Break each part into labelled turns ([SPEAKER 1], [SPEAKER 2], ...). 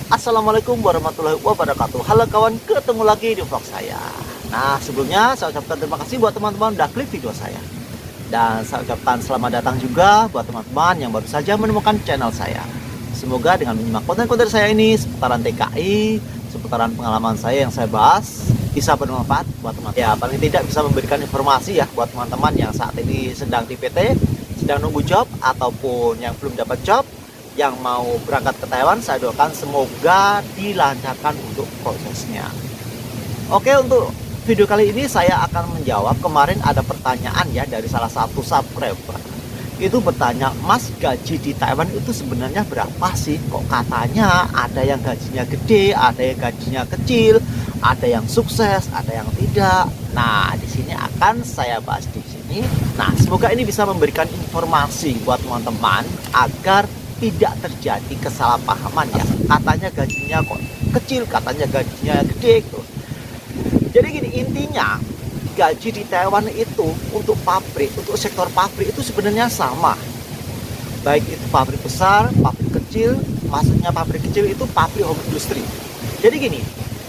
[SPEAKER 1] Assalamualaikum warahmatullahi wabarakatuh. Halo kawan, ketemu lagi di vlog saya. Nah, sebelumnya saya ucapkan terima kasih buat teman-teman udah klik video saya. Dan saya ucapkan selamat datang juga buat teman-teman yang baru saja menemukan channel saya. Semoga dengan menyimak konten-konten saya ini seputaran TKI, seputaran pengalaman saya yang saya bahas, bisa bermanfaat buat teman-teman. Ya, paling tidak bisa memberikan informasi ya buat teman-teman yang saat ini sedang di PT, sedang nunggu job, ataupun yang belum dapat job, yang mau berangkat ke Taiwan. Saya doakan semoga dilancarkan untuk prosesnya. Oke, untuk video kali ini saya akan menjawab, kemarin ada pertanyaan ya dari salah satu subscriber. Itu bertanya, Mas, gaji di Taiwan itu sebenarnya berapa sih? Kok katanya ada yang gajinya gede, ada yang gajinya kecil, ada yang sukses, ada yang tidak. Nah, di sini akan saya bahas di sini. Nah, semoga ini bisa memberikan informasi buat teman-teman agar tidak terjadi kesalahpahaman ya. Katanya gajinya kok kecil, katanya gajinya gede gitu. Jadi gini, intinya gaji di Taiwan itu untuk pabrik, untuk sektor pabrik itu sebenarnya sama. Baik itu pabrik besar, pabrik kecil, maksudnya pabrik kecil itu pabrik home industry. Jadi gini,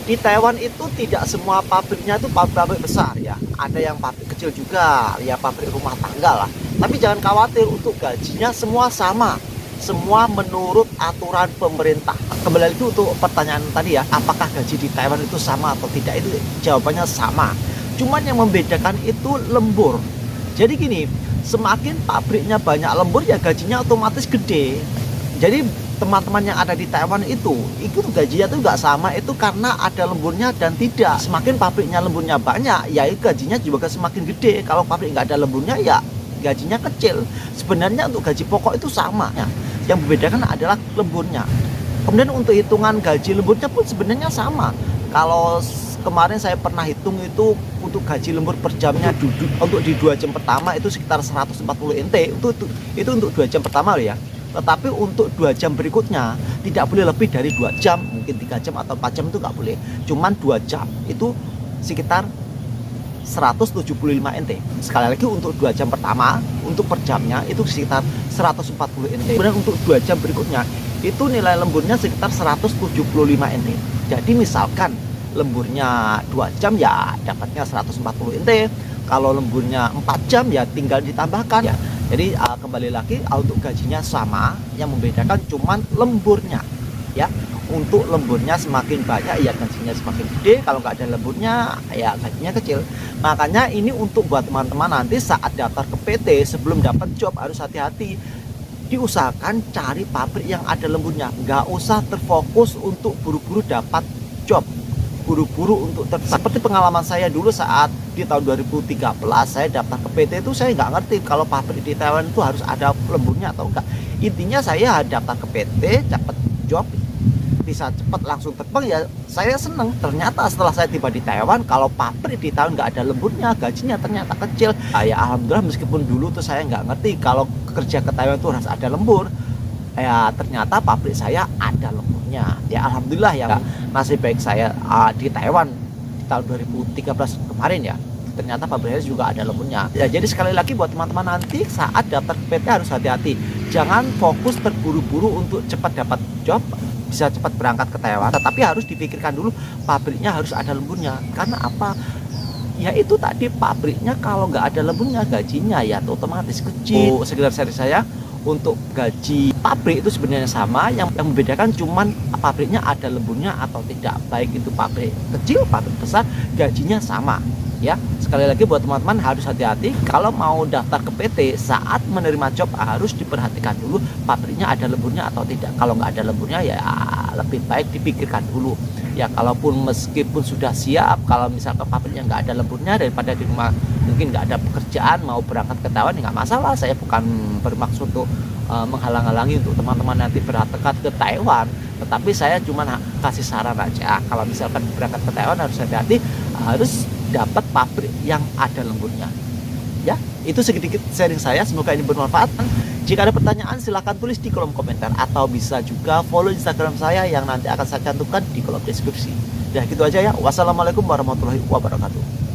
[SPEAKER 1] di Taiwan itu tidak semua pabriknya itu pabrik besar ya. Ada yang pabrik kecil juga, ya pabrik rumah tangga lah. Tapi jangan khawatir, untuk gajinya semua sama. Semua menurut aturan pemerintah. Kembali lagi untuk pertanyaan tadi ya, apakah gaji di Taiwan itu sama atau tidak? Itu jawabannya sama. Cuman yang membedakan itu lembur. Jadi gini, semakin pabriknya banyak lembur ya gajinya otomatis gede. Jadi teman-teman yang ada di Taiwan itu gajinya tuh nggak sama, itu karena ada lemburnya dan tidak. Semakin pabriknya lemburnya banyak, ya gajinya juga semakin gede. Kalau pabrik nggak ada lemburnya ya gajinya kecil. Sebenarnya untuk gaji pokok itu sama ya. Yang membedakan adalah lemburnya. Kemudian untuk hitungan gaji lemburnya pun sebenarnya sama. Kalau kemarin saya pernah hitung itu untuk gaji lembur per jamnya untuk di 2 jam pertama itu sekitar 140 NT. Itu untuk 2 jam pertama loh ya. Tetapi untuk 2 jam berikutnya tidak boleh lebih dari 2 jam. Mungkin 3 jam atau 4 jam itu nggak boleh. Cuman 2 jam itu sekitar 175 NT. Sekali lagi, untuk 2 jam pertama untuk per jamnya itu sekitar 140 NT. Kemudian untuk 2 jam berikutnya itu nilai lemburnya sekitar 175 NT. Jadi misalkan lemburnya 2 jam ya dapatnya 140 NT. Kalau lemburnya 4 jam ya tinggal ditambahkan ya. Jadi kembali lagi, untuk gajinya sama, yang membedakan cuman lemburnya ya. Untuk lemburnya semakin banyak ya gajinya semakin gede, kalau nggak ada lemburnya ya gajinya kecil. Makanya ini untuk buat teman-teman nanti saat daftar ke PT, sebelum dapat job harus hati-hati. Diusahakan cari pabrik yang ada lemburnya, nggak usah terfokus untuk buru-buru dapat job, buru-buru untuk seperti pengalaman saya dulu saat di tahun 2013 saya daftar ke PT itu, saya nggak ngerti kalau pabrik di Taiwan itu harus ada lemburnya atau enggak. Intinya saya daftar ke PT, dapat job, bisa cepat langsung terbang ya, saya seneng. Ternyata setelah saya tiba di Taiwan, kalau pabrik di Taiwan nggak ada lemburnya, gajinya ternyata kecil. Ya alhamdulillah, meskipun dulu tuh saya nggak ngerti kalau kerja ke Taiwan tuh harus ada lembur, ya ternyata pabrik saya ada lemburnya. Ya alhamdulillah ya, nasib baik saya di Taiwan di tahun 2013 kemarin ya, ternyata pabrik saya juga ada lemburnya. Ya, jadi sekali lagi buat teman-teman nanti saat daftar ke PT harus hati-hati, jangan fokus terburu-buru untuk cepat dapat job, bisa cepat berangkat ke Taiwan, tetapi harus dipikirkan dulu pabriknya harus ada lemburnya. Karena apa? Ya itu tadi, pabriknya kalau nggak ada lemburnya gajinya ya otomatis kecil. Sekedar seri saya, untuk gaji pabrik itu sebenarnya sama, yang membedakan cuman pabriknya ada lemburnya atau tidak. Baik itu pabrik kecil, pabrik besar, gajinya sama ya. Sekali lagi buat teman-teman harus hati-hati kalau mau daftar ke PT, saat menerima job harus diperhatikan dulu pabriknya ada lemburnya atau tidak. Kalau nggak ada lemburnya ya lebih baik dipikirkan dulu ya. Kalaupun meskipun sudah siap, kalau misalkan pabriknya nggak ada lemburnya, daripada di rumah mungkin nggak ada pekerjaan mau berangkat ke Taiwan, nggak masalah. Saya bukan bermaksud untuk menghalang-halangi untuk teman-teman nanti berangkat ke Taiwan, tetapi saya cuma kasih saran aja. Kalau misalkan berangkat ke Taiwan harus hati-hati, harus dapat pabrik yang ada lemburnya ya. Itu sedikit sharing saya, semoga ini bermanfaat. Jika ada pertanyaan silahkan tulis di kolom komentar, atau bisa juga follow Instagram saya yang nanti akan saya cantumkan di kolom deskripsi. Ya gitu aja ya. Wassalamualaikum warahmatullahi wabarakatuh.